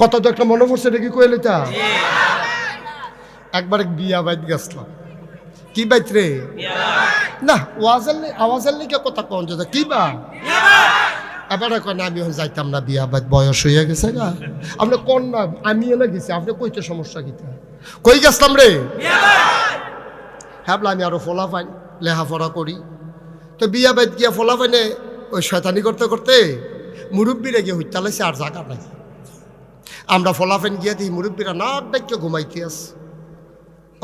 কথা তো একটা মনে পড়ছে নাকি কইলে তা একবার বিয়া বাইত গেছিলাম। কি বাইত রে? না আওয়াজের লিখে কথা কন যে কি বা এবারে কয় না আমি এখন যাইতাম না, বিয়া বাইত বয়স হয়ে গেছে গা। আপনি কোন না আমি এনে গেছি, আপনি কইতে সমস্যা কিতা? কই গেছিলাম রে? হ্যাঁ আমি আরো ফোলা পাই লেখাপড়া করি। তো বিয়া বাইত গিয়া ফোলা পাইনে ওই শয়তানি করতে করতে মুরব্বীরা গিয়ে হইতে লাইছে, আর জায়গা নাই। আমরা ফলাফেন গিয়া দিই মুরব্বীরা নাক ডাইকে ঘুমাইতে আস।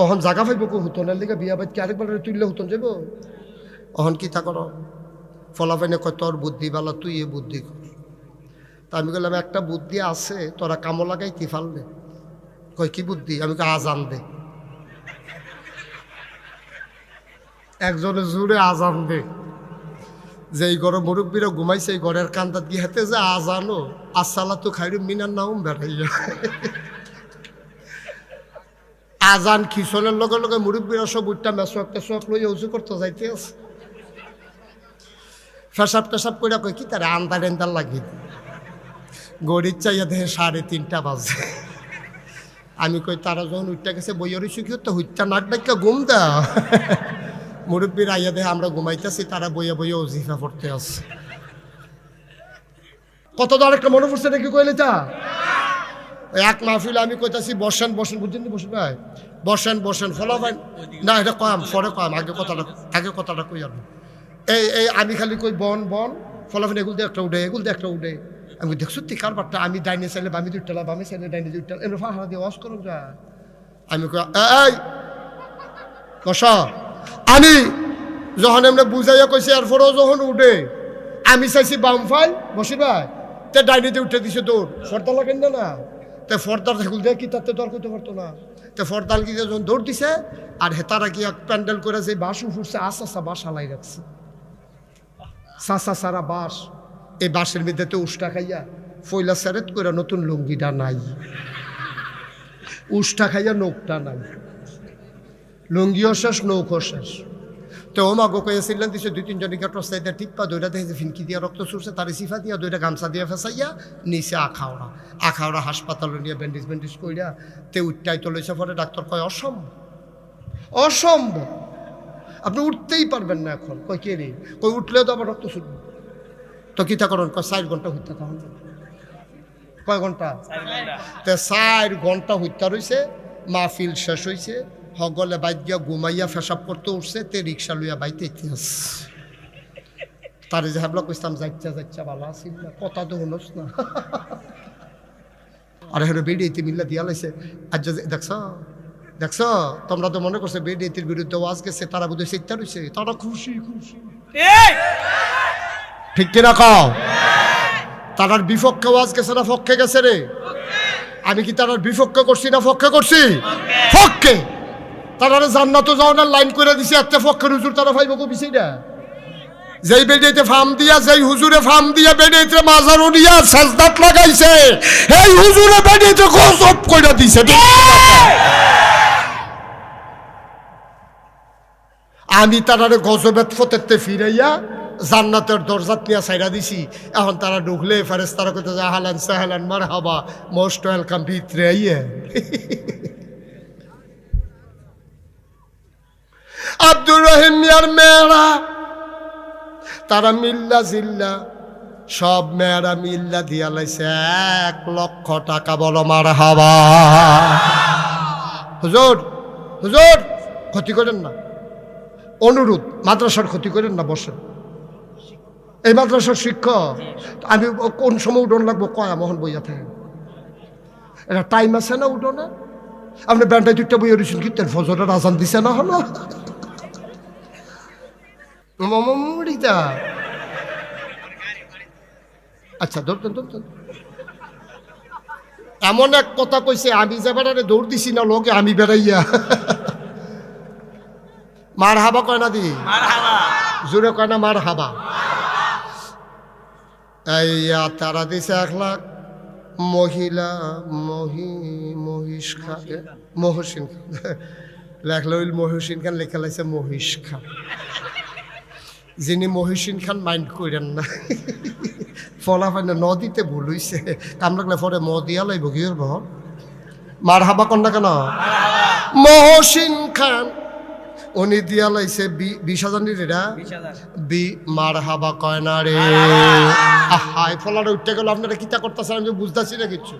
অহন জাগা পাইব কো হুতনের লিগে বিয়া বাইত কি আরেকবার তুললে হুতন যাব? অহন কি তা করো? ফলাফেনে কয় তোর বুদ্ধি বালা, তুই এ বুদ্ধি কর। তা আমি বললাম একটা বুদ্ধি আছে, তোরা কামো লাগাই কি ফালবে? কয় কি বুদ্ধি? আমি কই আজান দে। একজনে জোরে আজান দে। যেই ঘরে মুরব্বীরা ঘুমাইছে এই ঘরের কান্দাত গিয়ে হাতে যে আজানো আসসালাতু খায়রুম মিনান নাওম বেড়াইয়া আজান খিসনের লগে লগে মুরব্বীরা সব উঠটা মেসোয়াক টেসোয়াক লইয়া উঁচু করতে যাইতে আছে। পেশাব টেসাব করে কই কি তারা আন্দার এন্দার লাগি গড়ির চাইয়া দেখে 3:30 বাজে। আমি কই তারা যখন উঠটা গেছে বইয়ের সুখী তো হুইটটা নাক ডাক্কা ঘুম দাও। মুরব্বীর আইয়া দেখে আমরা ঘুমাইতেছি, তারা বইয়া বইয়া ওজিফা পড়তে আছে। কত তো আরেকটা মনে পড়ছে নাকি কইলে তা এক মাহফিলে আমি কইতাছি বসেন বসেন, বুঝছেন বসেন ভাই, বসেন বসেন ফলাফাইন না, এটা কম পরে কম, আগে কথাটা কই আর এই আমি খালি কই বন বন ফলাফাইন এগুলো দিয়ে একটা উঠে, এগুলো দিয়ে একটা উঠে। আমি দেখছো তুই কারবারটা, আমি ডাইনে চাইলে বামি দুইটালা, বামে চাইলে ডাইনে দুইটালা, এমন ফাঁকা দিয়ে ওয়াশ করুন যা। আমি কই এই বস। আমি যখন এমনি বুঝাইয়া কইছি এরপরেও যখন উঠে আমি চাইছি বাম ফাইল বসি ভাই, তে ডাইনিতে উঠে দিছে তোর ফর্দা লাগেন না না, তে ফর্দার ঠাকুর দিয়ে কি তাতে দর করতে পারতো না, তে ফর্দাল কি যখন দৌড় দিছে আর হেতারা কি এক প্যান্ডেল করে যে বাস উঠছে আশা বাস হালাই রাখছে, চাষা সারা বাস। এই বাসের মধ্যে তো উষ্টা খাইয়া ফইলা সেরেত করে নতুন লুঙ্গিটা নাই, উষ্টা খাইয়া নৌকটা নাই, লুঙ্গিও শেষ নৌকো শেষ। তো ও মাগো কয়েছিলেন দিছে 2-3 জনকে টসাইতে টিপ্পা দইটা দেখে ফিনকি দিয়া রক্ত ছুটছে, তার সিফা দিয়া দইটা গামছা দিয়া ফেসাইয়া নিচে আখাওড়া হাসপাতালে নিয়ে ব্যান্ডেজ কইরা তে উঠটাই চলেছে। পরে ডাক্তার কয় অসম্ভব আপনি উঠতেই পারবেন না এখন। কই কে রে? কই উঠলেও তো আবার রক্ত ছুটবে। তো কিতা করেন? কয় 4 ঘন্টা হইতে তখন। কয় ঘন্টা? 4 ঘন্টা হইতে রইছে। মাহফিল শেষ হইছে, হগলে বাইক গিয়া ঘুমাইয়া ফেসাব করতে উঠছে, তে রিক্সা লইয়া বাইতে ইতিহাস তারে যে হাবলা কইতাম যাইচ্ছা ভালো আসিল না, কথা তো হলোস না। আর হেরে বেড়িয়েতে মিল্লা দিয়া লাইছে। আজ দেখছ তোমরা তো মনে করছো বেড়িয়েতির বিরুদ্ধে ওয়াজ গেছে, তারা বোধহয় চিন্তা রয়েছে, তারা খুশি ঠিক কিনা কও? তারার বিপক্ষে ওয়াজ গেছে না পক্ষে গেছে রে? আমি কি তারার বিপক্ষে করছি না পক্ষে করছি? পক্ষে। তারা জান্নাতে যাওয়ার লাইন করে দিছে, একটা পক্ষের হুজুর তারা পাইব কো বিষয়টা। যেই বেডিতে ফার্ম দিয়া, যেই হুজুরে ফার্ম দিয়া বেডিতে মাজার উড়িয়া সাজদাত লাগাইছে, এই হুজুরে বেডিতে গজব কইরা দিছে। আমি তারারে গজবেত ফতেতে ফিরাইয়া জান্নাতের দরজাত নিয়ে ছাইরা দিছি। এখন তারা ঢুকলে ফেরেশতারা কইতে যায় আহলান সাহলান মারহাবা, মোস্ট ওয়েলকাম, ভিতরে আইয়ে। আব্দুর রহিম মিয়ার মেয়েরা তারা মিল্লা জিল্লা সব মেয়েরা মিল্লা দিয়া লাইছে 1 লক্ষ টাকা। বলো মারহাবা। হুজুর ক্ষতি করেন না, অনুরোধ, মাদ্রাসার ক্ষতি করেন না, বসেন। এই মাদ্রাসার শিক্ষক আমি কোন সময় উঠোন লাগবো কয়া মোহন বইয়া থাকে, এটা টাইম আছে না উঠোনে? আপনি ব্যান্ডায় 2টা বইয়া রয়েছেন, কীর্তেন ফজরের আজান দিছে না হলো আচ্ছা ধরতেন। এমন এক কথা কইছে, আমি যে বেড়ারে দৌড় দিছি না লোকে, আমি বেড়াইয়া মার হাবা কয় না দি, জোরে কয় না মার হাবা। এইয়া তারা দিছে 1 লাখ। মহিলা মহিষ খান, মহসিন খান লেখল, মহসিন খান লেখা লাইছে মহিষ খান। যিনি মহিষিন খান মাইন্ড করেন না, ফলাফাইনে নদীতে ভুল হইছে, কাম লাগলে পরে ম দিয়া লাইব কি করব? মার হাবা কন না কেন? মহসিন খান উনি দিয়া লাইছে 20,000 নিরা মার হাবা কয় না রে। হাই ফলাটা উঠতে গেল, আপনারা কিতা করতেছেন আমি বুঝতেছি না কিচ্ছু।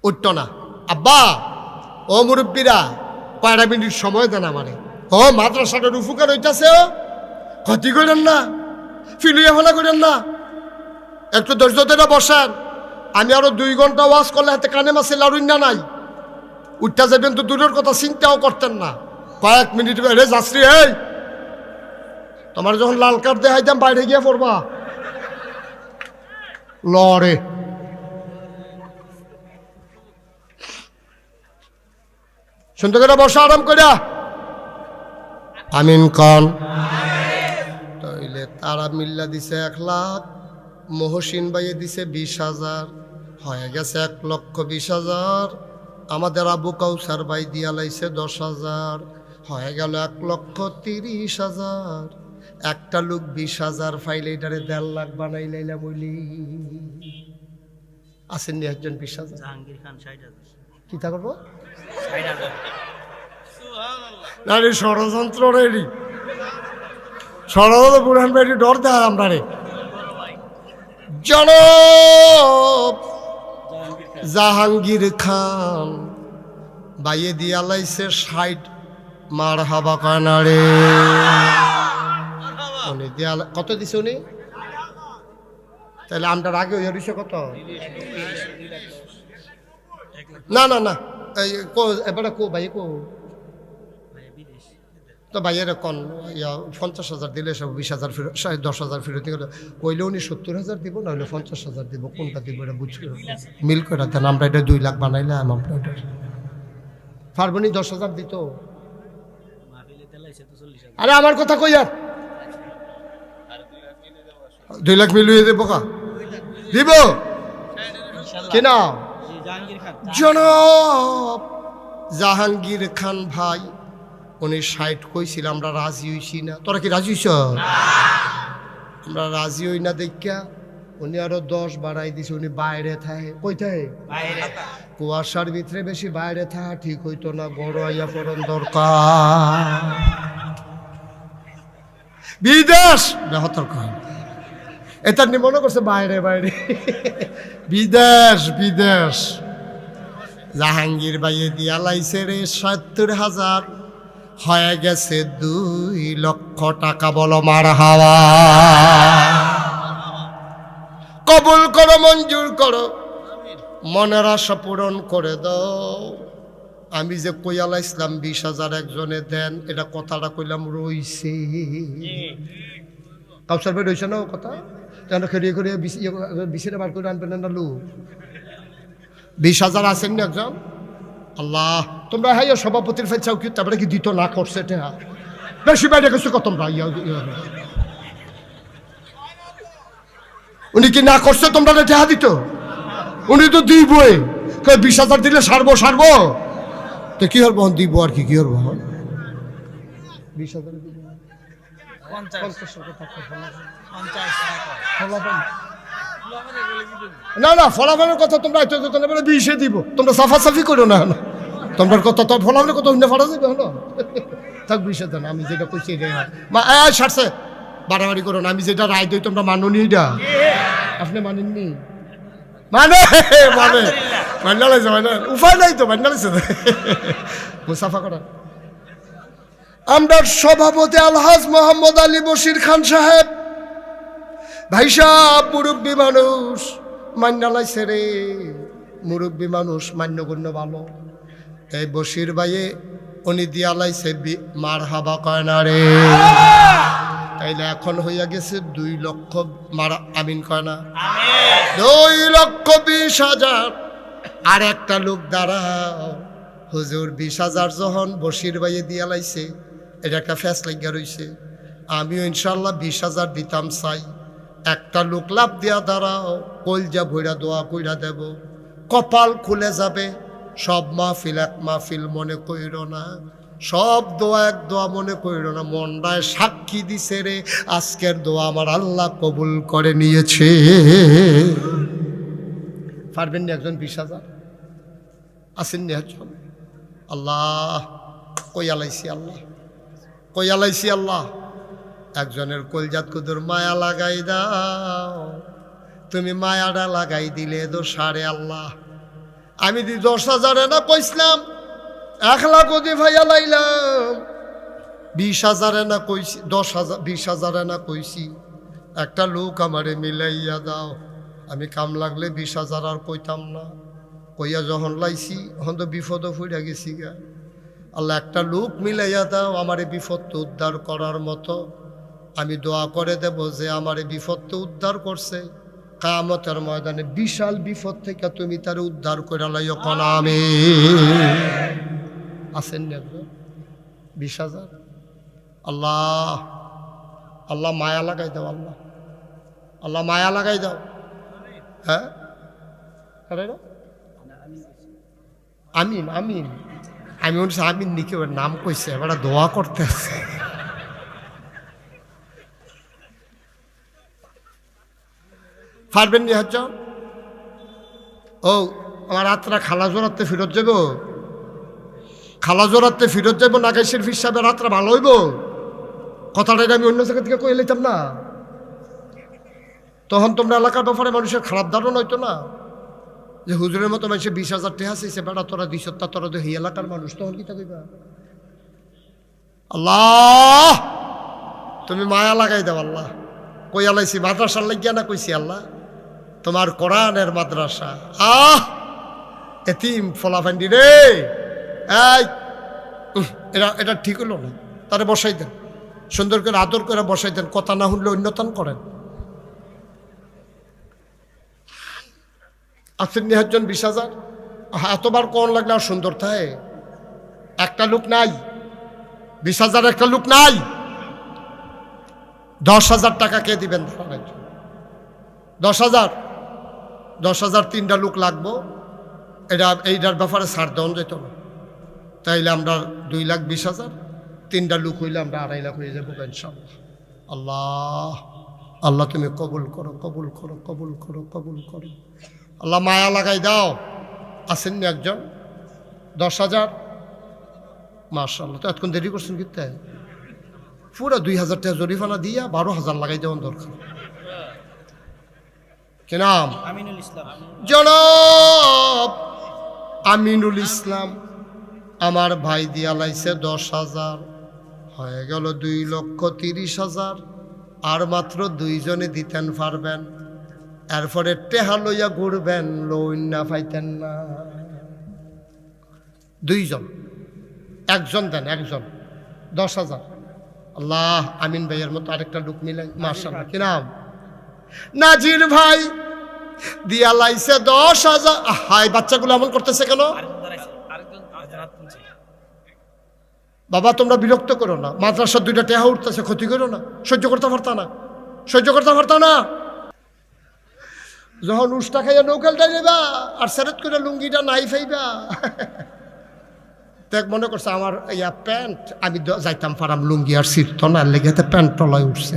উঠত না। আব্বা ও মুরব্বীরা কয়টা মিনিট সময় দেন আমারে। ও মাদ্রাসাটার উপকার হইতাছে, ক্ষতি করেন না, ফিলিয়ে ফেলা করেন না, একটু ধৈর্য ধরে বসান। আমি আরো 2 ঘন্টা ওয়াজ করলে হাতে কানে মাসে লাড়ুইনা নাই, উঠতে যাবেন তো দূরের কথা চিন্তাও করতেন না। কয়েক মিনিট রে যাত্রী, এই তোমার যখন লাল কার্ড দেখাইতাম বাইরে গিয়ে পড়বা লড়ে। শুনতে করে বসা আরাম করিয়া আমিন কন। তাইলে তারা মিল্লা দিছে 1 লাখ, মহসিন ভাইয়ে দিছে 20,000, হয়ে গেছে 1,20,000। আমাদের আবু কাউসার ভাই দিয়া লাইছে 10,000, হয়ে গেল 1,30,000। একটা লোক 20,000 ফাইলে এটারে 1.5 লাখ বানাই লাইলাম। বলি আসেননি একজন 20,000? জাহাঙ্গীর খান 60,000। কি তা করবো? 60,000 না রে, ষড়যন্ত্র রেডি, ষড়যন্ত্র বুড়ান ভাই ডর দেয় আমরা রে। জনাব জাহাঙ্গীর খান বাইয়ে দিয়া লাইছে 60, মার হাবা কানা রে। উনি দিয়া কত দিছে উনি? তাহলে আমটার আগে হইয়া দিছে কত? না না না, এই এবারে কো ভাই কো তো ভাইয়ের কন 50,000 দিলে সব 20,000 ফেরত, 10,000 ফেরত গেলে কইলে উনি 70,000 দিব, না হলে 50,000 দিব, কোনটা দিব এটা বুঝ মিল করে দেন। আমরা এটা 2 লাখ বানাইলাম, আমরা এটা পারবনি 10,000 দিত। আরে আমার কথা কই আর 2 লাখ মিলিয়ে দেবো কা দিব কিনা? জনাব জাহাঙ্গীর খান ভাই উনি 60 কইছিল, আমরা রাজি হইছি না। তোরা কি রাজি হইছ? আমরা রাজি হই না দেখা উনি আরো 10 বাড়াই দিছে। উনি বাইরে থাকে, কই থাকে? কুয়াশার ভিতরে বেশি বাইরে থাকা ঠিক হইতো না, বড় আইয়া পড়ন দরকার। বিদেশ বেহতর কয় এটা নি মনে করছে বাইরে বাইরে, বিদেশ বিদেশ। জাহাঙ্গীর ভাইয়ে দিয়া লাইছে রে 70,000, হয়ে গেছে 2 লক্ষ টাকা। বলো মার হাওয়া। কবুল করো, মঞ্জুর করো, মনের আশা পূরণ করে দাও। আমি যে কইয়ালা ইসলাম 20,000 একজনে দেন, এটা কথাটা কইলাম রইছে। কাউসার ভাই রইছে না ও কথা? খেয়ে করে 20 বার করে আনবেন না লোক। 20,000 আছেন না একজন? আল্লাহ, তোমরা হ্যাঁ সভাপতির ফেল চাও কি? তারপরে কি দিত না করছে এটা বেশি বাইরে গেছো কত? তোমরা উনি কি না করছে? তোমরা টেহা দিত? উনি তো দিবই। 20,000 দিলে সারবো সারবো তো কি হল বহন দিব আর কি কি হল বহন 20,000 না না ফলাফলের কথা তোমরা 20 দিব। তোমরা সাফাসাফি করো না, তোমরা কথা তো ফলাফলের কথা শুনে ফাটা যাবে হলো থাক 20 দেন। আমি যেটা কইছি মা সারছে বাড়াবাড়ি করো না। আমি যেটা রায় দিই তোমরা মাননি, এটা আপনি মানেননি? মানে মানে মান্নালাইছে, মানে উপায় নাই তো মান্নালাইছে মুসাফা করা। আমরা সভাপতি আলহাজ মোহাম্মদ আলী বশির খান সাহেব ভাই সাহেব, মুরব্বী মানুষ মান্নালাইছে রে, মুরব্বী মানুষ মান্যগণ্য ভালো। এই বশির ভাইয়ে উনি দিয়া লাইছে মার হাবা কয় না রে। তাইলে এখন হইয়া গেছে 2 লক্ষ। মার আমিন কয় না? 2,20,000। আর একটা লোক দাঁড়াও, হুজুর 20,000 যখন বশির ভাইয়ে দিয়া লাইছে, এটা একটা ফ্যাস লাগিয়া রইছে। আমিও ইনশাল্লাহ 20,000 দিতাম চাই। একটা লোক লাভ দিয়া দাঁড়াও, কলজা ভইরা দোয়া কইরা দেব, কপাল খুলে যাবে। সব মাহফিল এক মাহফিল মনে কইর না, সব দোয়া এক দোয়া মনে কইর না। মনটায় সাক্ষী দিছে রে, আজকের দোয়া আমার আল্লাহ কবুল করে নিয়েছে। পারবেন না একজন 20,000 আসেননি একজন? আল্লাহ কই আলাইছি, আল্লাহ কই আলাইছি, আল্লাহ একজনের কলজাত কুদুর মায়া লাগাই দাও। তুমি মায়াটা লাগাই দিলে তো সারে আল্লাহ। আমি 10,000 না কইছিলাম, 1 লাখ দি ভাইয়া লাইলাম। 20,000 না কইছি, 10,000 20,000 না কইছি। একটা লোক আমারে মিলাইয়া দাও। আমি কাম লাগলে 20,000 আর কইতাম না। কইয়া যখন লাইছি তখন তো বিপদ ফুইরা গেছি গা। আল্লাহ একটা লোক মিলাইয়া দাও আমারে বিপদ উদ্ধার করার মতো। আমি দোয়া করে দেব যে আমারে বিপদ উদ্ধার করছে, কিয়ামতের ময়দানে বিশাল বিপদ থেকে তুমি তার উদ্ধার করে লাইও কোন আমিন। আসেন না 20,000? আল্লাহ আল্লাহ মায়া লাগাই দাও, আল্লাহ আল্লাহ মায়া লাগাই দাও। হ্যাঁ আমিন আমিন। আমি বলছি আমিন নিকে ওর নাম কইছে, এবার দোয়া করতে আছে। পারবেন নি হচ্ছ? ও আমার রাতরা খালা জোরাতে ফিরত যাব, খালা জোরাতে ফিরত যাব। নাগাইশের ফির সাহেবের রাতরা ভালো হইব। কথাটা আমি অন্য জায়গা থেকে কয়ে লইতাম না, তখন তোমরা এলাকার ব্যাপারে মানুষের খারাপ ধারণা হইতো না যে হুজুরের মতো মানুষের 20,000 টাকা চাইছে, বেড়া তোরা 200 তোরা তো এই এলাকার মানুষ, তখন কি তা কইবা? আল্লাহ তুমি মায়া লাগাই দাও। আল্লাহ কই আলাইছি মাদ্রাসার লাগিয়া না কইছি আল্লাহ তোমার কোরআনের মাদ্রাসা। এতিম ফলাফান্ডি রে, এই এটা ঠিক হলো না, তারে বসাই দেন, সুন্দর করে আদর করে বসাই দেন, কথা না শুনলে অন্যতন করেন। আসেন নি একজন 20,000? এতবার কোন লাগলে আর সুন্দর থাকে? একটা লোক নাই 20,000, একটা লোক নাই। 10,000 টাকা কে দিবেন? 10,000 3টা লোক লাগবো। এইটার ব্যাপারে ছাড় দেওয়া যেত না। তাইলে আমরা 2,20,000, 3টা লোক হইলে আমরা 2.5 লাখ হয়ে যাবো ইনশাআল্লাহ। আল্লাহ আল্লাহ তুমি কবুল করো, কবুল করো, কবুল করো, কবুল করো। আল্লাহ মায়া লাগাই দাও। আসেননি একজন? 10,000? মাশাআল্লাহ। তো এতক্ষণ দেরি করছেন কিতে? পুরো 2,000 টাকা জরিফানা দিয়া 12,000 লাগাই দেওয়ার দরকার। কি নাম? আমিনুল ইসলাম। জনাব আমিনুল ইসলাম আমার ভাই দিয়া লাইছে 10,000, হয়ে গেল 2,30,000। আর মাত্র 2 জনে দিতেন পারবেন, এরপরে টেহা লইয়া ঘুরবেন, লোন না পাইতেন না। 2 জন, একজন দেন, একজন 10,000। আল্লাহ আমিন ভাইয়ের মতো আরেকটা লোক মিলাই। মাশাআল্লাহ। কি নাম? নাজির ভাই দিয়া লাইছে 10,000। হাই বাচ্চাগুলো এমন করতেছে কেন? বাবা তোমরা বিরক্ত করো না, মাদ্রাসার 2টা টেহা উঠতেছে, ক্ষতি করো না। সহ্য করতে পারতা না, সহ্য করতে পারতা না। যখন উষ্টা খাইয়া নৌকালটা নেবা আর সেরেট করে লুঙ্গিটা নাই ফাইবা, দেখ মনে করছে আমার ইয়া প্যান্ট, আমি যাইতাম পারাম লুঙ্গি আর সিট না লেগে প্যান্ট তলায় উঠছে।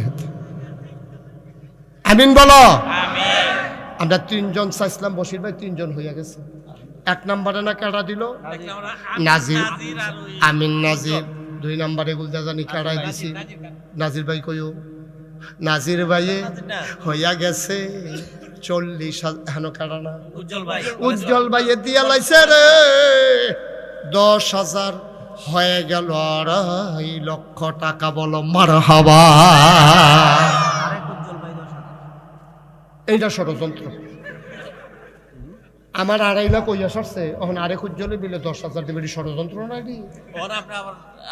আমিন বলো। আমরা 3 জন চাইছিলাম, বসির ভাই 3 জন হইয়া গেছে। 1 নম্বরে না কেডা দিল? নাজির। আমিন নাজির। 2 নম্বরে গুলদা জানি কেডাই দিছি? নাজির ভাই কইও। নাজির ভাইয়ে হইয়া গেছে 40,000। হেন কেডা না? উজ্জ্বল ভাইয়ে দিয়া লাইছে রে 10,000, হয়ে গেল 2.5 লক্ষ টাকা। বলো মারহাবা। এইটা ষড়যন্ত্র। আমার 2.5 লাখ কইয়া সরছে, এখন আরেক উজ্জ্বলে দিলে 10,000 দেবে, ষড়যন্ত্র নাই?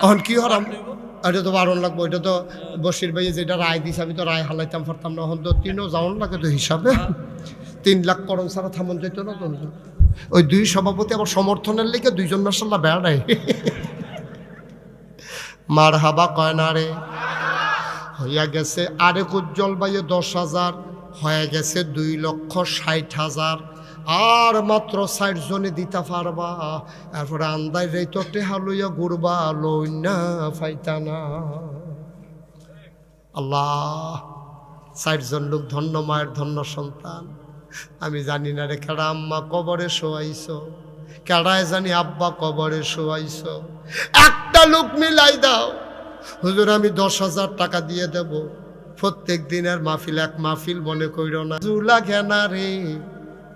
এখন কি হরাম? এটা তো 12 লাগবো। এটা তো বসির ভাই যেটা রায় দিছে, আমি তো রায় হালাইতাম পারতাম না। এখন তো 3ও যাওয়ান লাগে তো হিসাবে। 3 লাখ করণ ছাড়া থামন যেত না তো। ওই 2 সভাপতি আবার সমর্থনের লেগে 2 জন মাশাআল্লাহ বেড়ায়। মার হাবা কয় না রে। হইয়া গেছে আরেক উজ্জ্বল ভাইয়ে 10,000, হয়ে গেছে 2,60,000। আর মাত্র 60 জনে দিতে পারবা, এরপরে আন্দাই রে তো টেহা লইয়া ঘুরবা, লই না ফাইতা না। আল্লাহ, 60 জন লোক ধন্য মায়ের ধন্য সন্তান। আমি জানি না রে কেডা আম্মা কবরে শোয়াইছ, কেডায় জানি আব্বা কবরে শোয়াইছ। একটা লোক মিলাই দাও, হুজুর আমি 10,000 টাকা দিয়ে দেব, প্রত্যেক দিনের মাহফিল এক মাহফিল মনে কইর না। জুলা ঘেনা রে,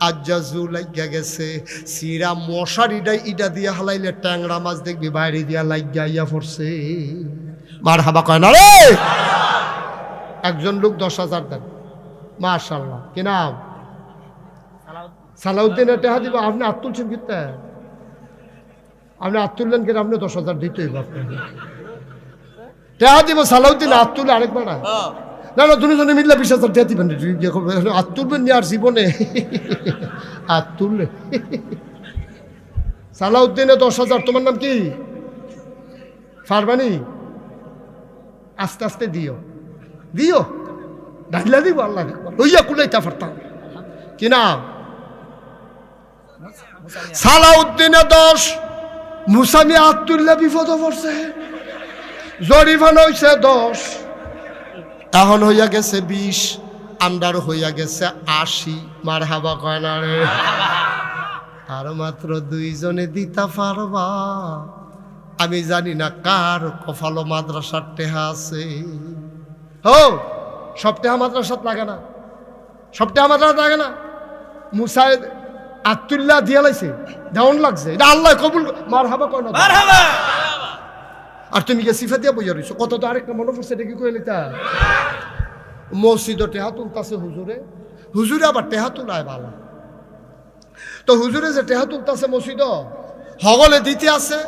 আজ্জা জু লাগিয়া গেছে, সিরা মশারিটাই ইটা দিয়া হালাইলে ট্যাংরা মাছ দেখবি বাইরে দিয়া লাগিয়া ইয়া পড়ছে। মার হাবা কয় না রে। একজন লোক 10,000 দেন, মাশাআল্লাহ। কি নাম? সালাউদ্দিনের টাকা দিব। আপনি হাত তুলছেন কিতে? আপনি হাত তুললেন কিনা? আপনি 10,000 দিতেই আপনাকে টাকা দিব। সালাউদ্দিন হাত তুলে আরেকবার না, না না, দুজনে মিললে 20,000 টাকা দিবেন। হাত তুলবেন নি আর জীবনে হাত তুললে। সালাউদ্দিনে 10,000। তোমার নাম কি? ফারবানি। আস্তে আস্তে দিও, দিও, ডাকলে দিব। আল্লাহ লইয়া কুলাইতে পারতাম। কি নাম? সালাউদ্দিনে 10, মুসামি হাত তুললে বিপদ পড়ছে, জরিমানা হইছে 10, এখন হইয়া গেছে 20, আন্ডার হইয়া গেছে 80। মার হাবা কয় না রে। আর মাত্র 2 জনে দিতে পারবা। আমি জানি না কার কপালো মাদ্রাসার টেহা আছে। ও সব টেহা মাদ্রাসাত লাগে না, সব টেহা মাদ্রাসাত লাগে না। মুসাই আতুল্লাহ দিয়া লাইছে, দেওয়ান লাগছে, এটা আল্লাহ কবুল। মার হাবা কয় না। আর তুমি কে সিফা দিয়া বইয়া রইছো। কত তো আরেকটা মনে পড়ছে, এটা কি কইলি তা? মসজিদে টেহা তুলতাছে হুজুরে, হুজুরে আবার টেহা তুলায় ভালো। তো হুজুরে যে টেহা তুলতাছে মসজিদ হগলে দিতে আছে,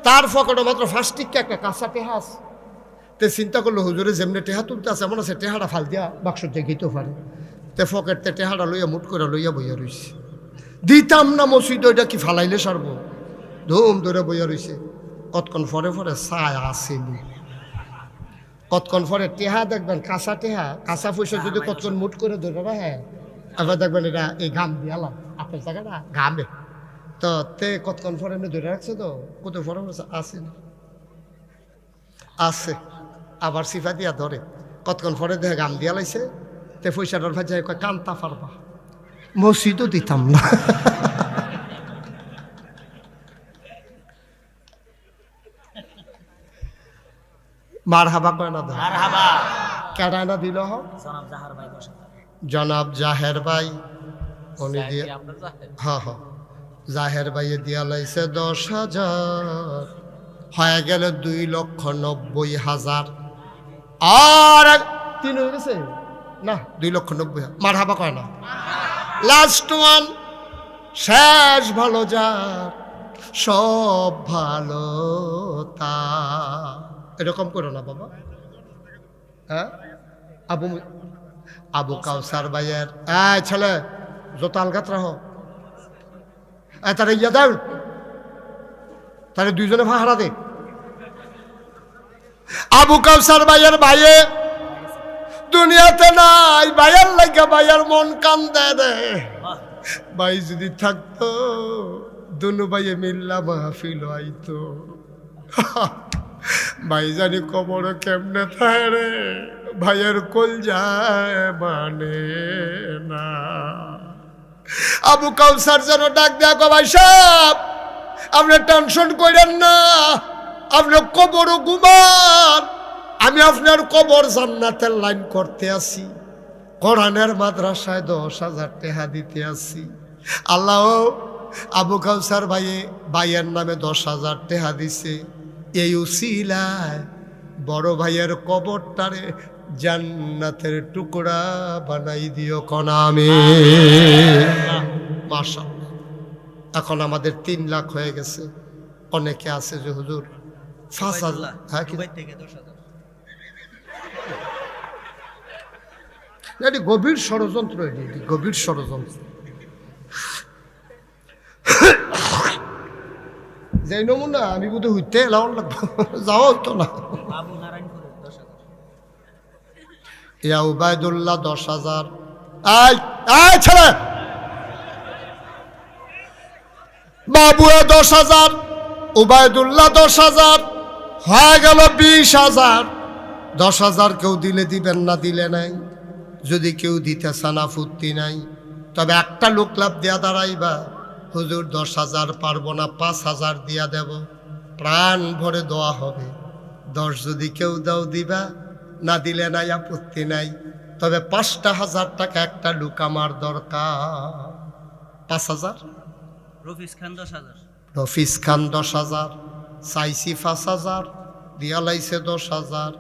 তার ফকটে মাত্র 5 টিক্কা একটা কাঁচা টেহা আছে। তে চিন্তা করলো হুজুরে যেমনি টেহা তুলতে আছে, এমন আছে টেহাটা ফাল দিয়া বাক্স দিয়ে গিতে পারে। তে ফকেটতে টেহাটা লইয়া মুট করে লইয়া বইয়া রইছে। দিতাম না মসজিদ, ওইটা কি ফালাইলে সারবো, ধুম ধরে বইয়া রইছে। কতক্ষণ পরে পরে ছায়া আসেনি, কতক্ষণ পরে টেহা দেখবেন কাঁচা টেহা, কাঁচা পয়সা যদি কতক্ষণ মুট করে ধরে রাখে, আবার দেখবেন এটা এই ঘাম দিয়ালাম আপনার জায়গাটা ঘামে। তো তে কতক্ষণ পরে এমনি ধরে রাখছে, তো কত পরে আসেনি, আছে আবার সিফা দিয়া ধরে। কতক্ষণ পরে দেখে ঘাম দিয়া লাইছে, তে পয়সাটার ভাই যায় কয় কান্তা পারবা, মসজিদও দিতাম না। মার হাবা কয় না, কেডা না দিল? জনাব জাহের ভাই, উনি দিয়ে, হ্যাঁ হ্যাঁ, জাহের ভাইয়ে দিয়া লাইছে 10,000, হয়ে গেল 2,90,000। আর 3 হয়ে গেছে না, 2,90,000। মার হাবা কয় না। লাস্ট ওয়ান, শেষ ভালো যার সব ভালো তা। এরকম করো না বাবা। হ্যাঁ, আবু কাউসার ভাইয়ের ছেলে জোতা আলগাত রাহ, তারা ইয়া দাও, তারা 2 জনে ভাড়া দে। আবু কাউসার ভাইয়ের ভাইয়ে দুনিয়াতে নাই, ভাইয়ার লাগা ভাইয়ার মন কান্দে রে। ভাই যদি থাকতো, দুনু ভাইয়ে মিল্লা মাহফিল আইতো। ভাই জানি কবর কেমনে থাকে রে, ভাইয়ের কল যায় মানে না। আবু কাউসার যেন ডাক দেখো, ভাই সাহেব আপনি টেনশন করেন না, আপনি কবর ঘুমান, আমি আপনার কবর জান্নাতের লাইন করতে আসি, কোরআনের মাদ্রাসায় 10,000 টাকা দিতে আসি। আল্লাহ আবু কাউসার ভাইয়ের নামে 10,000 টাকা দিছে। এই উসিলায় বড় ভাইয়ের কবরটারে জান্নাতের টুকরা বানাই দিও কনামে। মাশাআল্লাহ। এখন আমাদের 3 লাখ হয়ে গেছে। অনেকে আছে যে হুজুর 5,000, হ্যাঁ কি এটি গভীর ষড়যন্ত্র, এটি গভীর ষড়যন্ত্র। যাই নমুনা আমি বোধহয় হইতে এলাও লাগবো, যাওয়া হতো না। ইয়া উবাইদুল্লাহ 10,000। ছেলে বাবুয়ে 10,000, উবায়দুল্লাহ 10,000, হয়ে গেল 20,000। 10,000 কেউ দিলে দিবেন না দিলে নাই, যদি কেউ দিতে চান আপত্তি নাই, তবে একটা লোক লাভ দিয়া দাঁড়াইবা, হুজুর 10,000 পারবো না, 5,000 দিয়া দেব, প্রাণ ভরে দোয়া হবে। 10 যদি কেউ দাও দিবা, না দিলে নাই আপত্তি নাই, তবে 5,000 টাকা একটা লোক আমার দরকার। 5,000। রফিস খান 10,000, রফিস খান 10,000, চাইছি 5,000, দিয়া লাইছে 10,000,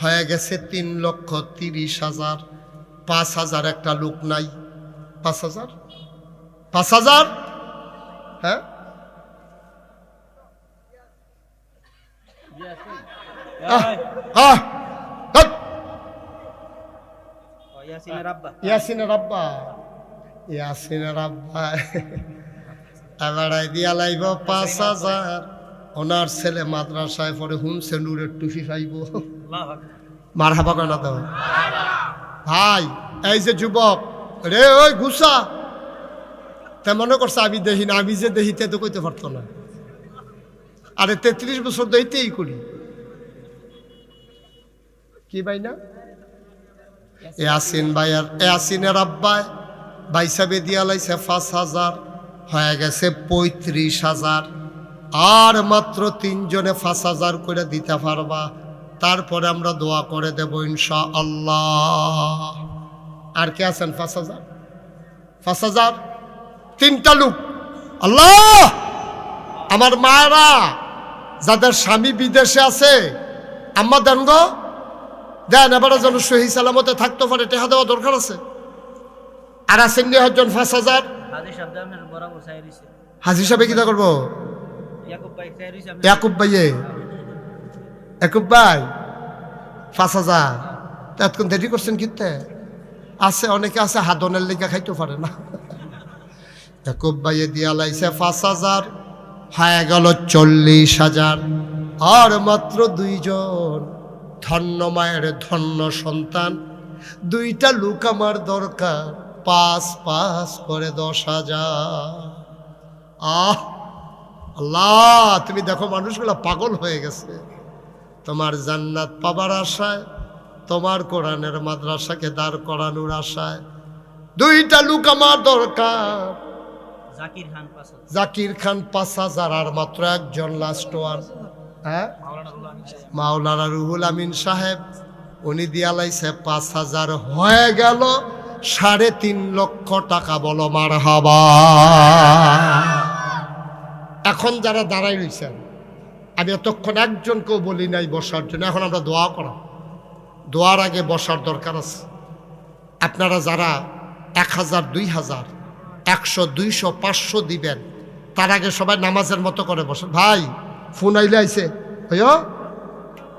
হয়ে গেছে 3,30,000। 5,000 একটা লোক নাই। 5,000, 5,000, হ্যাঁ আহ, ধ্যাৎ। ইয়াসিনের আব্বা, ইয়াসিনের আব্বা, ইয়াসিনের আব্বা এবার দিয়া লাইব 5,000। ওনার ছেলে মাদ্রাসায় পরে হুমসে নূরের টুফি পাইব। মার হাবা কেন দাও ভাই? এই যে যুবক রে, ওই গুসা, তা মনে করছে আমি দেখি না, আমি যে দেখিতে তো কইতে পারতো না। আরে 33 বছর দেখিতেই করি কি ভাই না? ইয়াসিন ভাইয়ার, ইয়াসিনের আব্বায় বাইসাবে দিয়া লাইছে 5,000, হয়ে গেছে 35,000। আর মাত্র 3 জনে 5,000 করে দিতে পারবা, তারপরে আমরা দোয়া করে দেব ইনশাআল্লাহ। আর কে আছেন? 5,000, 5,000, 3টা লোক। আল্লাহ, আমার মায়েরা যাদের স্বামী বিদেশে আছে, আম্মা দেন গো, দেন, এবারে যেন সহি সালামতে থাকতে পারে, টেহা দেওয়া দরকার আছে। আর আছেন নি একজন 5,000। হাজি সাহেব জানের বরাবর চাই রইছে, হাজি সাহেব কিটা করবো? ইয়াকুব ভাই চাই রইছে। ইয়াকুব ভাইয়ে, ইয়াকুব ভাই 5,000 এতক্ষণ দেরি করছেন কিনতে? আছে অনেকে আছে হাদনের লেগে খাইতে পারে না। ইয়াকুব ভাইয়ে দিয়া লাইছে 5,000, হয়ে গেল 40,000। আর মাত্র 2 জন, ধন্য মায়ের ধন্য সন্তান, 2টা লোক আমার দরকার, 5 করে 10,000। আহ আল্লাহ, তুমি দেখো মানুষগুলো পাগল হয়ে গেছে তোমার জান্নাত পাবার আশায়, তোমার কোরআনের মাদ্রাসাকে দাঁড় করানোর আশায়। 2টা লোক আমার দরকার। জাকির খান 5,000, জাকির খান 5,000, আর মাত্র একজন লাস্ট ওয়ান, হ্যাঁ, মাওলানা রুহুল আমিন সাহেব, উনি দিয়া লাইছে 5,000, হয়ে গেল 3.5 লক্ষ টাকা। বলো মারহাবা। এখন যারা দাঁড়াই রয়েছেন, আমি এতক্ষণ একজনকেও বলি নাই বসার জন্য, এখন আমরা দোয়া করা, দোয়ার আগে বসার দরকার আছে। আপনারা যারা 1,000, 2,000, 100, 200, 500 দিবেন, তার আগে সবাই নামাজের মতো করে বসেন। ভাই ফোন আইলে আইছে হইও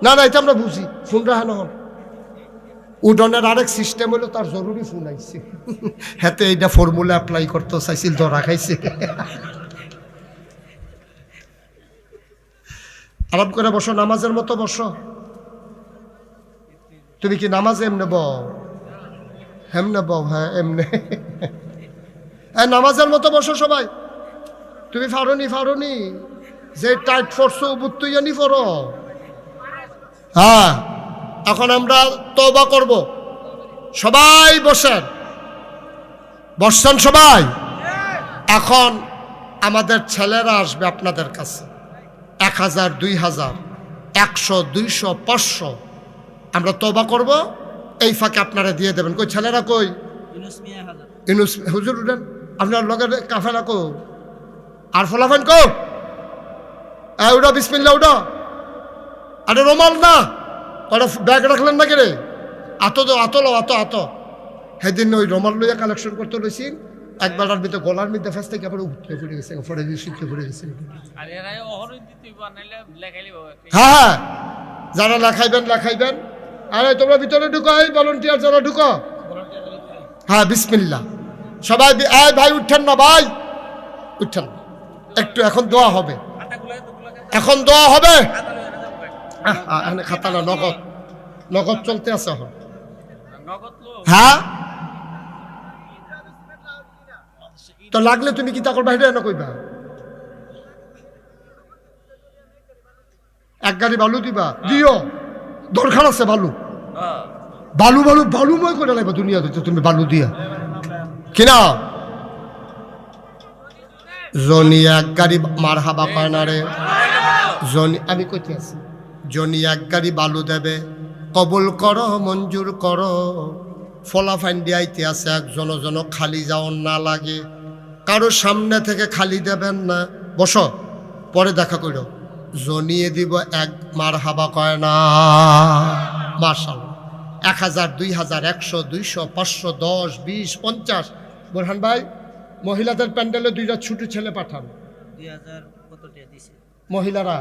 না, না এটা আমরা বুঝি, ফোন রাখা নহন। উডনের আরেক সিস্টেম হলো, তার জরুরি ফোন আইছে, হাতে এইটা ফর্মুলা অ্যাপ্লাই করতে চাইছিল, ধরা খাইছে। আরাম করে বসো, নামাজের মতো বসো। তুমি কি নামাজে এমনে বও? হেমনে বও? হ্যাঁ এমনে। হ্যাঁ নামাজের মতো বসো সবাই। তুমি ফারুনি যে টাইট ফোরছো বুত্তুইয়ানি ফরো। হ্যাঁ, এখন আমরা তওবা করব। সবাই বসেন, বসছেন সবাই? এখন আমাদের ছেলেরা আসবে আপনাদের কাছে, 1,000, 2,000, 100, 200, 500 আমরা তওবা করব। এই ফাঁকে আপনারা দিয়ে দেবেন। কই ছেলেরা কই? ইউনুস মিয়া 1000, ইউনুস হুজুর উঠেন, আপনার লগের কাফেলা কো? আর ফলাফেন কো? উঠো, বিসমিল্লাহ উঠো। আরে রোমাল না, ওরা ব্যাগ রাখলেন না কে? আতো সেদিন ওই রোমাল লইয়া কালেকশন করতে লইছি, একবেলার ভিতরে গলার মধ্যে ফেস থেকে আবার উঠতে পড়ে গেছে, পড়ে গেছে। হ্যাঁ, যারা লেখাইবেন। আরে তোমরা ভিতরে ঢুকো, এই ভলান্টিয়ার যারা ঢুকো। হ্যাঁ বিসমিল্লাহ সবাই। এই ভাই উঠছেন না, ভাই উঠছেন না একটু, এখন দোয়া হবে, এখন দোয়া হবে। খাতা না, নগদ চলতে আছে এখন। হ্যাঁ তো লাগলে তুমি কি তাকর বাইরে না কইবা? এক গাড়ি বালু দিবা, দিও, দরকার আছে বালু, বালু বালু বালুময় করে লাগবে দুনিয়াতে তুমি বালু দিয়া কিনা। জনি এক গাড়ি মার হাবা পায় না রে, জনি আমি কইতে আছি, জনি এক গাড়ি বালু দেবে, কবুল করো মঞ্জুর করো। ফলাফাইন দিয়াইতে আছে একজন জন খালি যাওয়ার না লাগে, কারো সামনে থেকে খালি দেবেন না, বসো পরে দেখা করো। জনিয়ে দিব এক মার হাবা কয় না, মাশাআল্লাহ। 1000, 2000, 100, 200, 500, 10, 20, 50। বোরহান ভাই, মহিলাদের প্যান্ডেলে 2টা ছোট ছেলে পাঠান। 2000 কত টাকা দিছে মহিলারা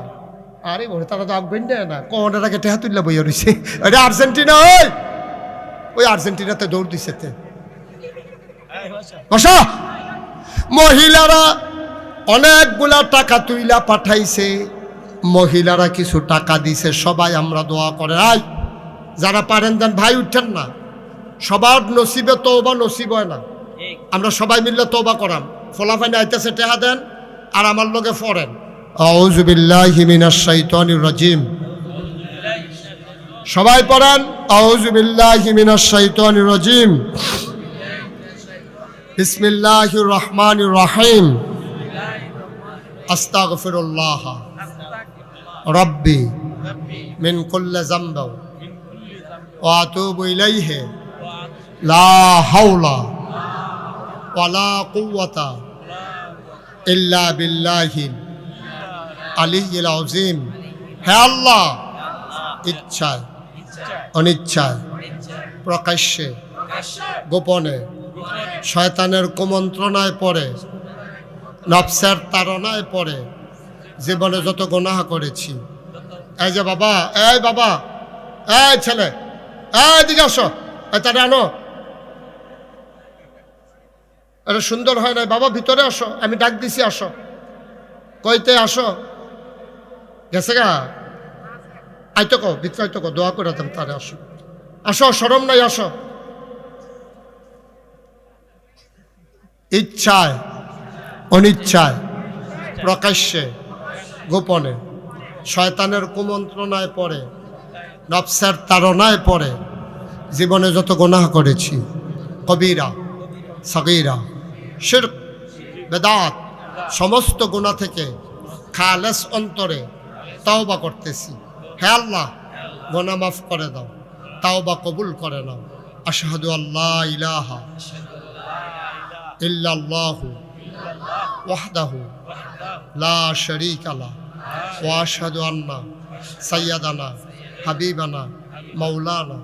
আরে বলে তারা তো আফগান দেয় না, কোনের আগে টেহা তুললে বইয়া রয়েছে। ওটা আর্জেন্টিনা, ওই আর্জেন্টিনাতে দৌড় দিছে তে। বসা, মহিলারা অনেকগুলা টাকা তুইলা পাঠাইছে, মহিলারা কিছু টাকা দিছে, সবাই আমরা দোয়া করে। আয় যারা পারেন দেন ভাই, উঠছেন না, সবার নসিবে তওবা নসিব হয় না। আমরা সবাই মিললে তওবা করাম। ফলাফাইন আইতেছে টেহা দেন আর আমার লগে পড়েন আউযু বিল্লাহি মিনাশ শাইতানির রাজিম। সবাই পড়েন আউযু বিল্লাহি মিনাশ শাইতানির রাজিম। বিসমিল্লাহির রহমানির রহিম। আস্তাগফিরুল্লাহ রাব্বি মিন কুল্লি যামবি ওয়া আতুবু ইলাইহি লা হাওলা ওয়ালা কুওয়াতা ইল্লা বিল্লাহিল আলিয়্যিল আযীম। হে আল্লাহ, ইচ্ছায় অনিচ্ছায় প্রকাশ্যে গোপনে শয়তানের কুমন্ত্রণায় পড়ে, নফসের তাড়নায় পড়ে জীবনে যত গুনাহ করেছি। এই যে বাবা, এই বাবা, এই ছেলে, এই দিকে আসো, তারে আনো। এটা সুন্দর হয় না বাবা, ভিতরে আসো, আমি ডাক দিছি, আসো। কইতে আসো, গেছে গা, আইতো কো ভিতরে, আইতো কো, দোয়া করে দেন তারে। আসো আসো, শরম নাই, আসো। ইচ্ছায় অনিচ্ছায় প্রকাশ্যে গোপনে শয়তানের কুমন্ত্রণায় পড়ে, নফসের তাড়নায় পড়ে জীবনে যত গুনাহ করেছি, কবিরা সগীরা শিরক বেদাত, সমস্ত গুনাহ থেকে খালেস অন্তরে তাওবা করতেছি। হে আল্লাহ, গুনাহ মাফ করে দাও, তাওবা কবুল করে নাও। আশহাদু আল্লা ইলাহা ইল্লাল্লাহু ওয়াহদাহু লা শারীকা লাহু ওয়া আশহাদু আন্না সাইয়্যিদানা হাবিবানা মাওলানা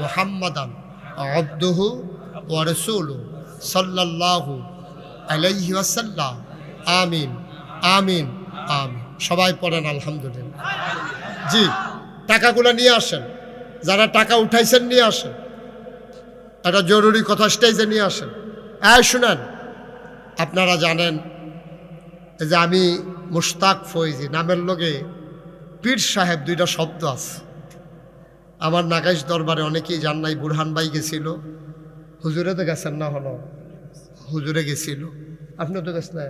মুহাম্মাদান আবদুহু ওয়া রাসূলুহু সাল্লাল্লাহু আলাইহি ওয়াসাল্লাম। আমিন আমিন আমিন। সবাই পড়েন আলহামদুলিল্লাহ। জি, টাকাগুলো নিয়ে আসেন, যারা টাকা উঠাইছেন নিয়ে আসেন। একটা জরুরি কথা, স্টেজে নিয়ে আসেন। শুনেন, আপনারা জানেন যে আমি মুশতাক ফৈজি, নামের লগে পীর সাহেব 2টা শব্দ আছে। আমার নাগাইশ দরবারে অনেকেই জান নাই, বুরহান ভাই গেছিল, হুজুরে তো গেছেন না, হলো হুজুরে গেছিল, আপনিও তো গেছেন না,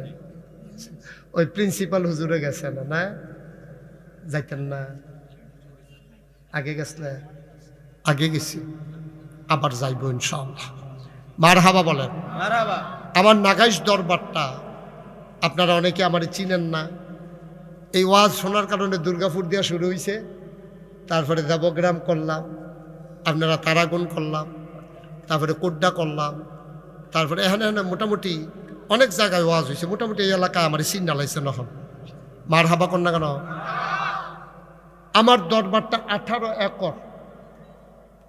ওই প্রিন্সিপাল হুজুরে গেছেন না, যাইতেন না, আগে গেছেন, আগে গেছি, আবার যাইব ইনশাআল্লাহ। মারহাবা বলেন। আমার নাগাইশ দরবারটা আপনারা অনেকে আমার চিনেন না। এই ওয়াজ শোনার কারণে দুর্গাপুর দিয়া শুরু হয়েছে, তারপরে দেবগ্রাম করলাম, আপনারা তারাগুন করলাম, তারপরে কোড্ডা করলাম, তারপরে এখানে মোটামুটি অনেক জায়গায় ওয়াজ হয়েছে। মোটামুটি এই এলাকায় আমার চিন নালাইছে নহন। মারহাবা কর না কেন? আমার দরবারটা 18 একর।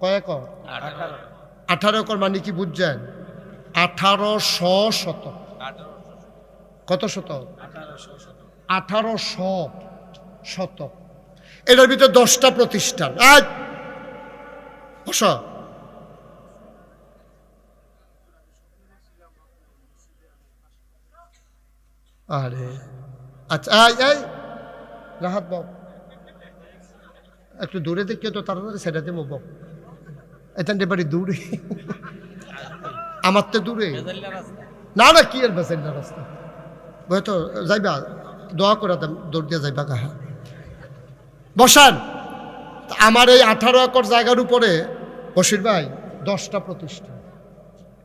কয় একর? 18 একর মানে কি বুঝছেন? 1800 শতক। কত শতক? 1800 শতক। এটার ভিতরে 10টা প্রতিষ্ঠান। বসো। আরে আচ্ছা, এই রাহাত বাবু একটু দূরে দেখিও তো, তাড়াতাড়ি সেটাতে মুভ এখান বাড়ি দূরে, আমার তো দূরে না, না কি আর বেসেন্ডার রাস্তা হয়তো যাইবা, দোয়া করে দৌড় দিয়ে যাইবা। কাহা বসান। আমার এই 18 একর জায়গার উপরে বশির ভাই 10টা প্রতিষ্ঠান।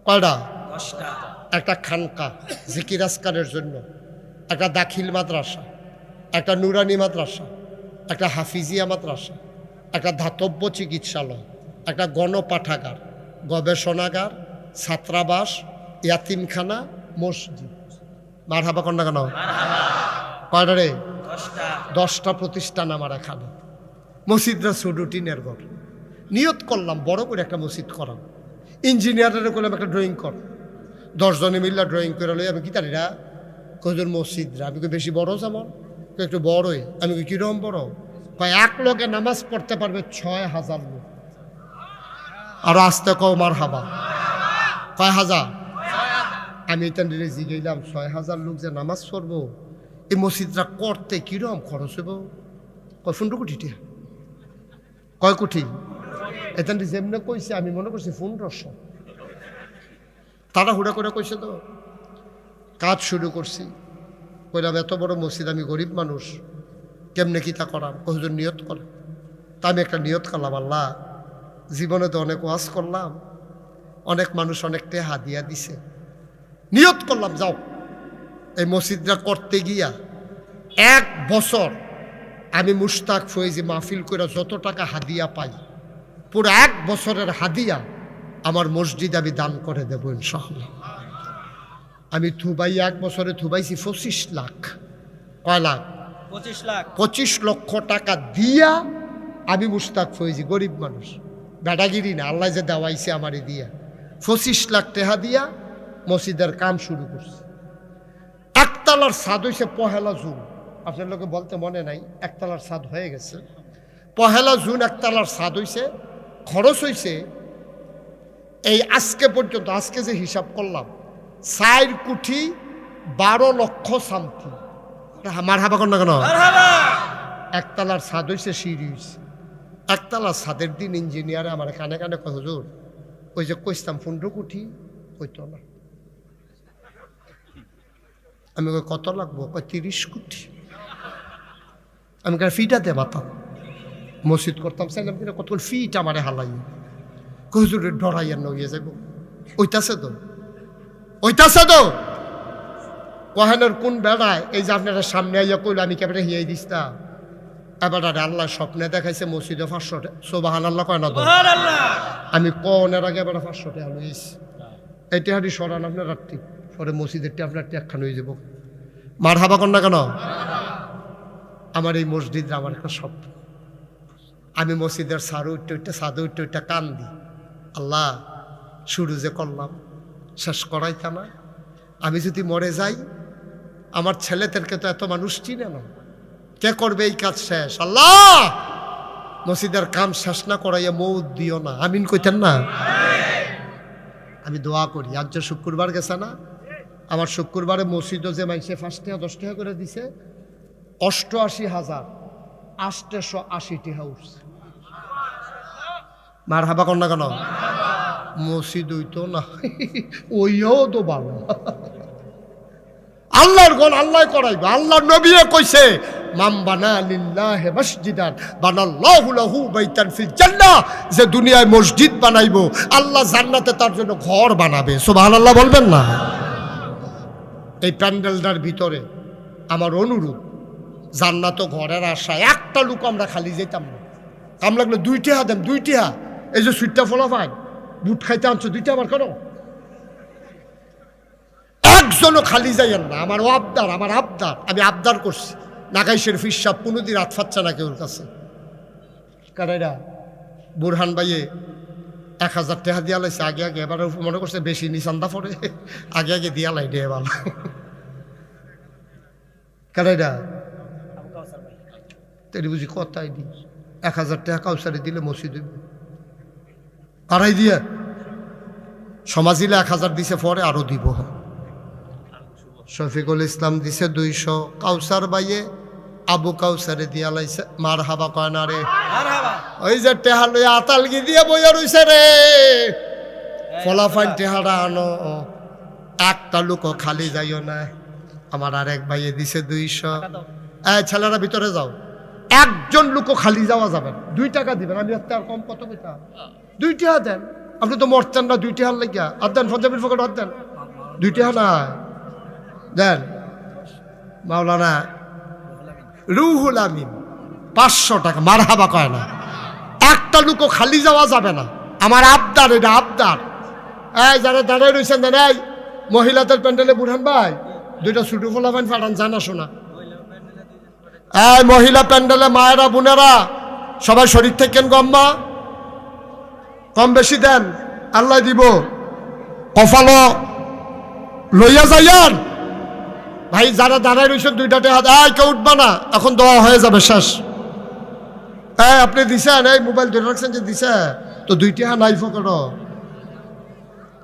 কয়টা? 10টা। একটা খানকা জিকির আজকারের জন্য, একটা দাখিল মাদ্রাসা, একটা নুরানি মাদ্রাসা, একটা হাফিজিয়া মাদ্রাসা, একটা ধাতব্য চিকিৎসালয়, একটা গণপাঠাগার, গবেষণাগার, ছাত্রাবাস, ইয়াতিমখানা, মসজিদ। মারহাবা কন্যা কেন? কয়টা রে? 10টা। 10টা প্রতিষ্ঠান আমার এখানে। মসজিদরা সুডুটিনের ঘর। নিয়ত করলাম বড় করে একটা মসজিদ করাম। ইঞ্জিনিয়ারের করলাম একটা ড্রয়িং কর। 10 জনে মিল্লা ড্রয়িং করে লই। আমি কি তারিরা কজন মসজিদরা? আমি কি বেশি বড় যেমন? একটু বড়ই। আমি কি কিরকম বড়? কয় এক লোকে নামাজ পড়তে পারবে 6000 লোক। আর আসতে কও মারহাবা। কয় হাজার? আমি এটা জিগাইলাম 6000 লোক যে নামাজ পড়বো, এই মসজিদটা করতে কিরকম খরচ হইব? কয় 15 কোটি টাকা। কয় কোটি? এটা যেমনে কইছে আমি মনে করছি 1500। তারা হুড়া করে কইছে তো। কাজ শুরু করছি। কইলাম এত বড় মসজিদ, আমি গরিব মানুষ, কেমনে কি তা করাম? কতজন নিয়ত করে। তা আমি একটা নিয়ত করলাম, আল্লাহ জীবনে তো অনেক ওয়াজ করলাম, অনেক মানুষ অনেক টাকা দিয়া দিছে। নিয়ত করলাম যাও এই মসজিদটা করতে গিয়া 1 বছর আমি মুশতাক ফয়েজি মাহফিল করে যত টাকা হাদিয়া পাই, পুরো 1 বছরের হাদিয়া আমার মসজিদ আমি দান করে দেবো ইনশাআল্লাহ। আমি থুবাই 1 বছরে থুবাইছি 25 লাখ। কয় লাখ? 25 লাখ। 25 লক্ষ টাকা দিয়া আমি মুশতাক ফয়েজি, গরিব মানুষ, বেটাগিরি না, আল্লাহ যে দেওয়াইছে আমারে দিয়া 25 লাখ টাকা দিয়া মসজিদের কাম শুরু করছে। একতলার ছাদ হয়েছে 1 জুন। আপনার লোকে বলতে মনে নাই, একতলার ছাদ হয়ে গেছে। 1 জুন একতলার ছাদ হয়েছে। খরচ হয়েছে এই আজকে পর্যন্ত, আজকে যে হিসাব করলাম, 4 কোটি 12 লক্ষ সামথিং। আমার হাবা কর না কেন? একতলার ছাদ হয়েছে, সিঁড়ি হয়েছে। একতলার ছাদের দিন ইঞ্জিনিয়ারে আমার কানে কানে কয়, হুজুর ওই যে কইতাম 15 কোটি, কইতো না। আমি কই কত লাগবো? কয় 30 কোটি। আমি কার ফিটাতে মাতাম মসজিদ করতাম, চাইলাম কিনা কত ফিট আমারে হালাই। হুজুরে ডরাইয়ার নইয়ে যাব। ওইটাছে তো, ওইটাছে তো। কহেনের কোন বেড়ায় এই যে আপনারা সামনে আইয়া কইল আমি কেবারে হিয়াই দিস্তা। এবার আল্লাহ স্বপ্নে দেখাইছে মসজিদে 500 টাকা। সুবহানাল্লাহ কয় না তো? আমি কনের আগে এবার 500 টাকা লইছি। এই টেহারি সরান আপনার রাত্রি পরে মসজিদের আপনার ট্যাগখান হয়ে যাব। মারহাবা কর না কেন? আমার এই মসজিদ আমার একটা স্বপ্ন। আমি মসজিদের সারু উঠতে সাদু উঠতে কান দিই, আল্লাহ শুরু যে করলাম শেষ করাইতা না। আমি যদি মরে যাই, আমার ছেলেদেরকে তো এত মানুষ চিনে না, কে করবে এই কাজ শেষ? আল্লাহ মসজিদের কাম শেষ না করাইয়া মৌত দিও না। আমিন কইতেন না? আমি দোয়া করি। আজ যে শুক্রবার গেছে না, আমার শুক্রবারে মসজিদও যে মাইসে 5 টাকা 10 টাকা করে দিছে, 88,880 টাকা উঠছে। মার হাবা কর না কেন? মসজিদ হইতো না, ওইও তো ভালো। আল্লাহর গণ আল্লাহ করাইবে। আল্লাহর নবী কইছে, মাম বানা লিল্লাহি মসজিদান বানাল্লাহু লাহু বাইতান ফিল জান্নাহ। যে দুনিয়ায় মসজিদ বানাইবো, আল্লাহ জান্নাতে তার জন্য ঘর বানাবে। সুবহানাল্লাহ বলবেন না? এই প্যান্ডেলটার ভিতরে আমার অনুরোধ, জান্নাত ঘরের আশায় একটা লোক আমরা খালি যেতাম না। কাম লাগলে 2 টাকা দেন, 2 টাকা। এই যে সুইটটা ফলা পাই, বুট খাইতে আনছো 2 টাকা আমার কেন? একজনও খালি যাইয়েন না। আমার আবদার, আমার আবদার, আমি আবদার করছি। নাগাইশের ফিসাব কোনোদিন হাত ফাচ্ছে না কেউর কাছে। কারেরা বুরহান ভাইয়ে 1000 টাকা দিয়া লাইছে আগে আগে। এবার মনে করছে বেশি নিচান্দা পড়ে, আগে আগে দিয়া লাই ডে ভালো। কারেরা তেরি বুঝি কথাই দি 1000 টাকা কাউসারে দিলে মসজিদ হইব। আড়াই দিয়ে সমাজিলে 1000 দিছে, পরে আরো দিব। শফিকুল ইসলাম দিছে 200, কাউসার বাইয়ে আবু কাউসারে দিয়া লাইছে। মার হাবা কয় না রে? ওই যে টেহা লইয়া আতালগি দিয়ে বইয়া রইছে রে, ফলাফাইন টেহারা আনো। একটা লোক খালি যাইও না। আমার আরেক ভাইয়ে দিছে 200। ছেলেরা ভিতরে যাও। একজন লোকও খালি যাওয়া যাবে না। 2 টাকা দিবেন, আমি আর কম কত কইতা 2 টাকা দেন। আপনি তো মরতেন না 2 টাকা লাগিয়া, আর দেন পঞ্জাবের পকেট আর দেন 2 টাকা না দেন। মাওলানা রুহুল আমিন 500 টাকা, মারহাবা কয় না। একটা লোকও খালি যাওয়া যাবে না, আমার আবদার, এটা আবদার। এই যারা দাঁড়ায় রয়েছেন দেন, এই মহিলাদের প্যান্ডেলে বুড়ান ভাই 2টা ছুটু ফোলাফান ফাটান, জানা শোনা। এই মহিলা প্যান্ডেলে মায়েরা বোনেরা সবাই শরীর থেকেন গম্মা, কম বেশি দেন, আল্লাহ দিব। কফালো লইয়া যাইয়ান ভাই, যারা দাঁড়ায় রয়েছেন 2টা হাত, কেউ উঠবা না, এখন দোয়া হয়ে যাবে শেষ। আপনি দিছেন, এই মোবাইল ধরে রাখছেন যে দিছে, তো 2 টাকা নাই ফকট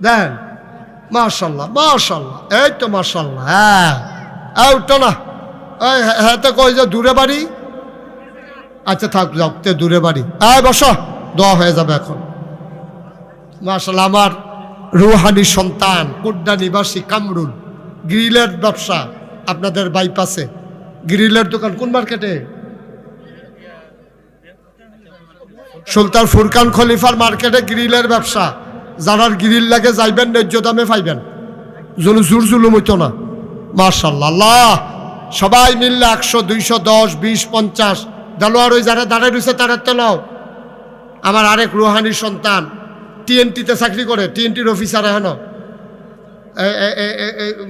দেন। মাশাল্লাহ মাশাল্লাহ, এই তো মাশাল্লাহ। হ্যাঁ উঠতো না, হ্যাঁ তো কই যে দূরে বাড়ি, আচ্ছা থাক যাও, তে দূরে বাড়ি, বসো, দোয়া হয়ে যাবে এখন। মাশাল্লাহ, আমার রুহানি সন্তান কুড্ডা নিবাসী কামরুল, গ্রিলের ব্যবসা আপনাদের বাইপাসে, গ্রিলের দোকান কোন মার্কেটে? সুলতান ফুরকান খলিফার মার্কেটে গ্রিলের ব্যবসা। যারা গ্রিল লাগে যাইবেন, ন্যায্য দামে পাইবেন, জোর জুলুম হইতো না। মাশাআল্লাহ, আল্লাহ সবাই মিললে 100, 200, 10, 20, 50 দেলোয়ার, ওই যারা দাঁড়ায় রয়েছে তারা তেলাও। আমার আরেক রুহানি সন্তান TNT-তে চাকরি করে, TNT-র অফিসার এখন।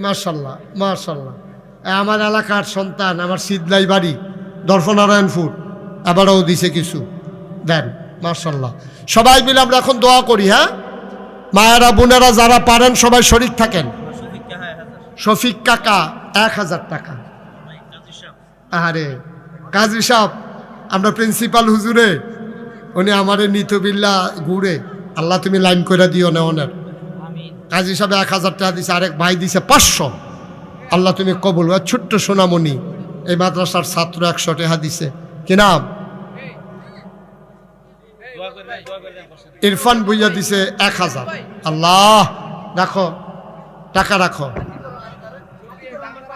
মাশাআল্লাহ মাশাআল্লাহ, আমার এলাকার সন্তান, আমার সিদলাই বাড়ি দর্পনারায়ণপুর, আবারও দিছে কিছু দেন। মাশাআল্লাহ, সবাই মিলে আমরা এখন দোয়া করি। হ্যাঁ মায়েরা বোনেরা যারা পারেন সবাই শরীক থাকেন। শফিক কাকা 1000 টাকা। আরে কাজী সাহেব, আমরা প্রিন্সিপাল হুজুরে, উনি আমারে নিতবিল্লা ঘুরে, আল্লাহ তুমি লাইন করে দিও না ওনার। কাজী সাহেব 1000 টাকা দিছে, আরেক ভাই দিছে 500, আল্লাহ তুমি কবুল। ছোট্ট সোনামণি এই মাদ্রাসার ছাত্র 100 টাকা দিছে। কি নাম? ইরফান ভুইয়া দিছে 1000। আল্লাহ রাখো, টাকা রাখো।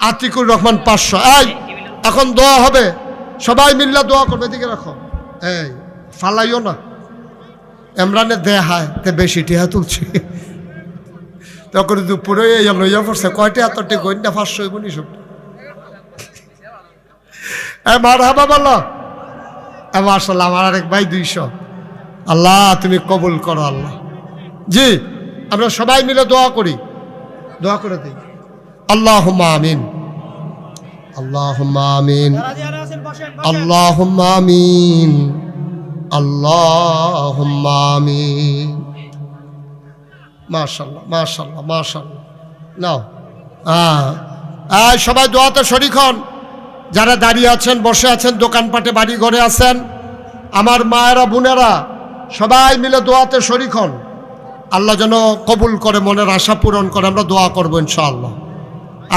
আতিকুর রহমান 500। এই এখন দোয়া হবে, সবাই মিল্লা দোয়া করবে, এদিকে রাখো, এই ফালাইও না। এমরানে দেহায় তে বেশি টিহা তুলছে, তখন দুপুরে লইয়া পড়ছে, কয়টা এতটি গন্যা 500 গুণি সব। মারহাবা বলো। মাশাআল্লাহ, আমার আরেক ভাই 200। আল্লাহ তুমি কবুল করো আল্লাহ। জি আমরা সবাই মিলে দোয়া করি, দোয়া করে দিই। আল্লাহুম্মা আমিন, আল্লাহুম্মা আমিন, আল্লাহুম্মা আমিন, আল্লাহুম্মা আমিন। মাশাআল্লাহ মাশাআল্লাহ মাশাআল্লাহ। নাও সবাই দোয়াতে শরীক হন। যারা দাঁড়িয়ে আছেন, বসে আছেন, দোকানপাটে বাড়ি ঘরে আছেন, আমার মায়েরা বোনেরা সবাই মিলে দোয়াতে শরীক হন। আল্লাহ যেন কবুল করে, মনের আশা পূরণ করে। আমরা দোয়া করবো ইনশাআল্লাহ।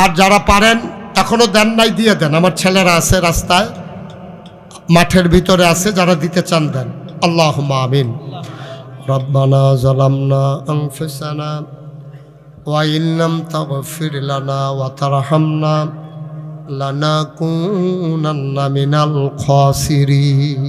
আর যারা পারেন, এখনো দেন নাই, দিয়ে দেন। আমার ছেলেরা আছে রাস্তায়, মাঠের ভিতরে আছে, যারা দিতে চান দেন। আল্লাহুম্মা আমিন। রব্বানা যালামনা আনফুসানা ওয়া ইন লাম তাগফির লানা ওয়া তারহামনা লানাকুনান্না মিনাল খাসিরিন।